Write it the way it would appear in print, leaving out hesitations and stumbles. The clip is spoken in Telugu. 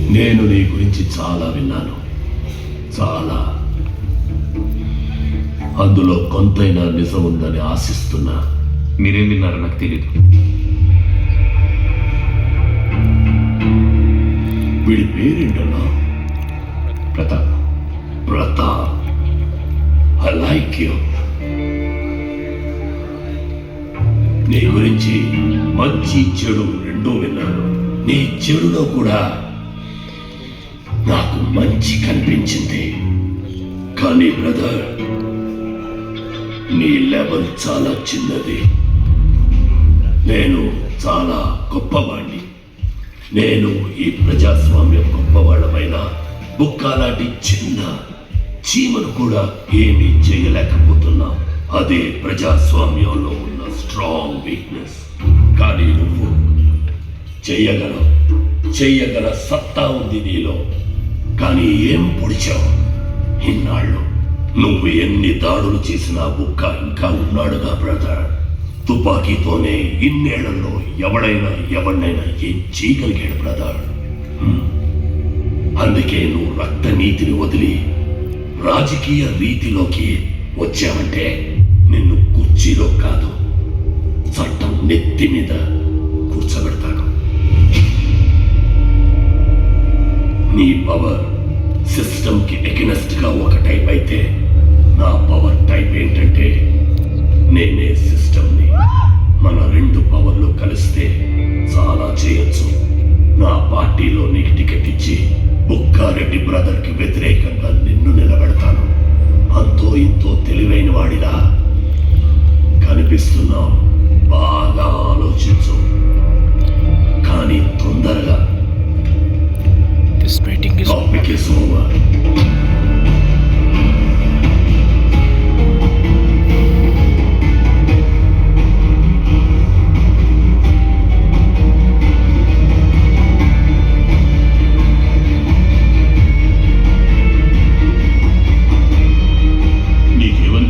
నేను నీ గురించి చాలా విన్నాను, చాలా. అందులో కొంతైనా నిజం ఉందని ఆశిస్తున్నా. మీరేం విన్నారో నాకు తెలీదు. వీడి పేరేంటన్నా? Pratap. Pratap. I like you. నీ గురించి మంచి చెడు రెండూ విన్నాను. నీ చెడులో కూడా నాకు మంచి కనిపించింది. కానీ బ్రదర్, నీ లెవెల్ చాలా చిన్నది. నేను చాలా గొప్పవాణ్ణి. నేను ఈ ప్రజాస్వామ్యం గొప్పవాళ్ళమైన బుక్కాలాంటి చిన్న చీమను కూడా ఏమీ చేయలేకపోతున్నా. అదే ప్రజాస్వామ్యంలో ఉన్న స్ట్రాంగ్ వీక్నెస్. కానీ నువ్వు చెయ్యగల సత్తా ఉంది నీలో. కానీ ఏం పొడిచావు ఇన్నాళ్ళు? నువ్వు ఎన్ని దాడులు చేసినా బుక్క ఇంకా ఉన్నాడుగా బ్రదర్. తుపాకీతోనే ఇన్నేళ్లలో ఎవరినైనా ఏం చేయగలిగాడు బ్రదర్. అందుకే నువ్వు రక్త నీతిని వదిలి రాజకీయ రీతిలోకి వచ్చావంటే నిన్ను కుర్చీలో కాదు, చట్టం నెత్తి మీద కూర్చోబెడతాను. నీ పవర్ సిస్టమ్కి ఎగెనెస్ట్ గా ఒక టైప్ అయితే, నా పవర్ టైప్ ఏంటంటే నేనే సిస్టమ్ని. మన రెండు పవర్లు కలిస్తే చాలా చేయొచ్చు. నా పార్టీలో నీకు టికెట్ ఇచ్చి బుక్కారెడ్డి బ్రదర్కి వ్యతిరేకంగా నిన్ను నిలబెడతాను. అంతో ఇంతో తెలివైన వాడిలా కనిపిస్తున్నావు. బాగా ఆలోచించు.